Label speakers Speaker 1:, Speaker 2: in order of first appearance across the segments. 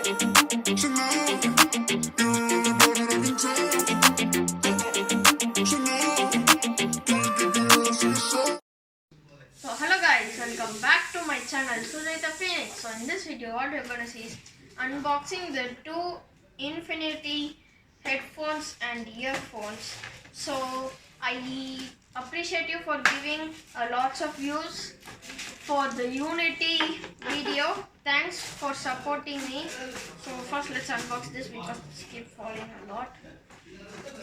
Speaker 1: So hello guys, welcome back to my channel Sujay the Phoenix. So in this video what we're gonna see is unboxing the two Infinity headphones and earphones. So I appreciate you for giving lots of views for the Unity video. Thanks for supporting me. So first let's unbox this because it's keep falling a lot.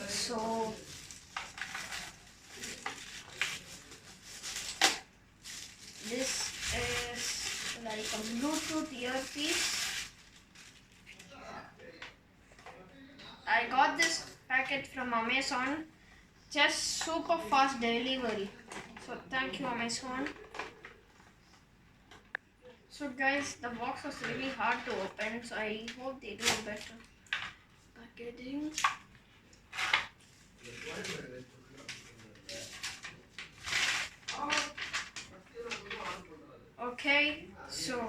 Speaker 1: So this is like a Bluetooth earpiece. I got this packet from Amazon. Just super fast delivery. So thank you Amazon. So guys, the box was really hard to open. So I hope they do a better packaging. Okay, so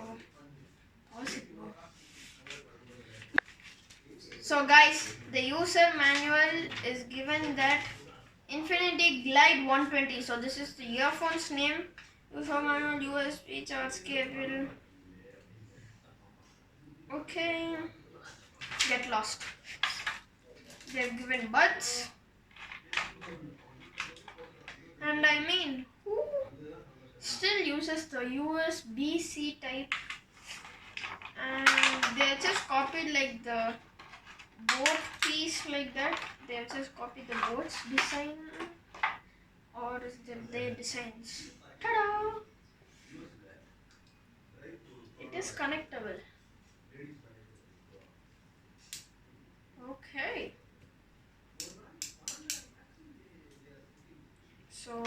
Speaker 1: guys, the user manual is given that Infinity Glide 120. So this is the earphones name. User manual, USB charge cable. Okay, get lost. They've given buds. And I mean, who still uses the USB-C type? And they just copied like the board piece like that. They have just copied the board's design, or is it their designs? Ta-da! It is connectable. Okay. So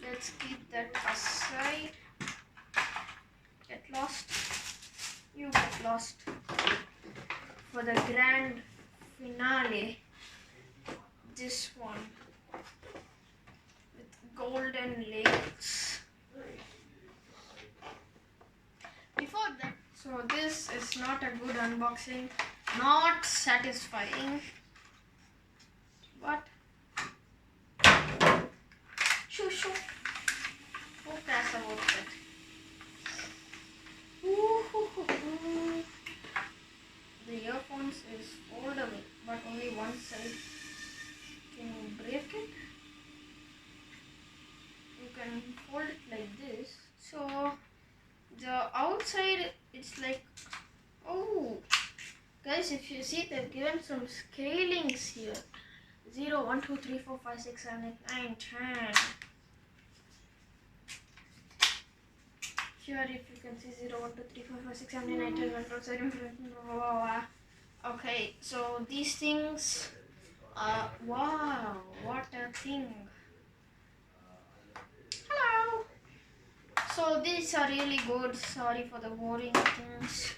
Speaker 1: let's keep that aside. Get lost. You get lost. For the grand finale, this one with golden legs. Before that, so this is not a good unboxing, not satisfying, but shoo. Who cares about that? Ooh. The earphones is foldable, but only one side. Can you break it? You can fold it like this. So the outside it's like, oh guys, if you see, they've given some scalings here. 0, 1, 2, 3, 4, 5, 6, 7, 8, 9, 10. Here if you can see 0, 1, 2, 3, 4, 5, 6, 7, 8, 9, 10, 11, 12, 13, 14, blah, blah, blah. Okay, so these things, wow, what a thing. Hello. So these are really good. Sorry for the boring things.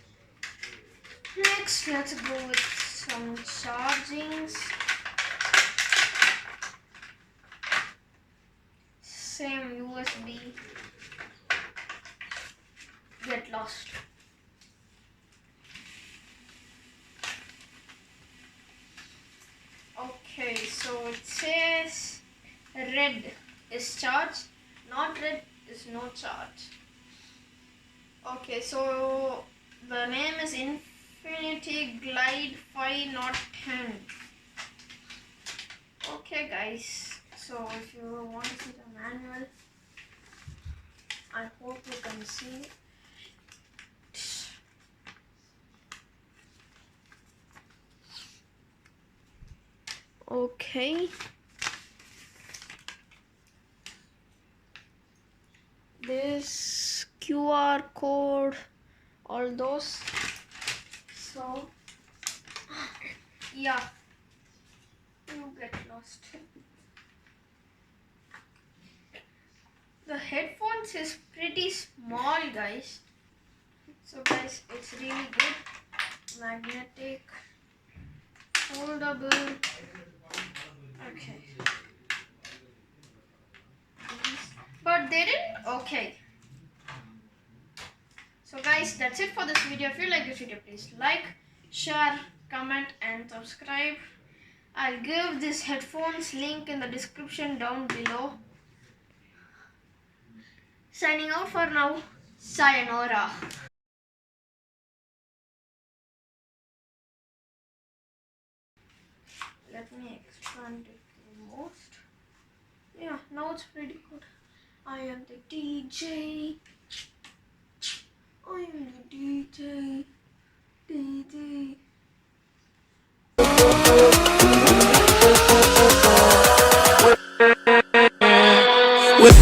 Speaker 1: Next, let's go with some chargings. Same USB. Get lost. Okay, so it says red is charged, not red is no charge. Okay, so the name is Infinity Glide 5 not 10. Okay guys, so if you want to see the manual, I hope you can see it. Okay, this QR code, all those. So yeah, you get lost. The headphones is pretty small guys. So guys, it's really good. Magnetic, foldable. Okay. But they didn't. Okay. So So guys, that's it for this video. If you like this video, please like, share, comment and subscribe. I'll give this headphones link in the description down below. Signing out for now. Sayonara. Let me expand it the most. Yeah, now it's pretty good. I am the DJ. I am the DJ. DJ.
Speaker 2: With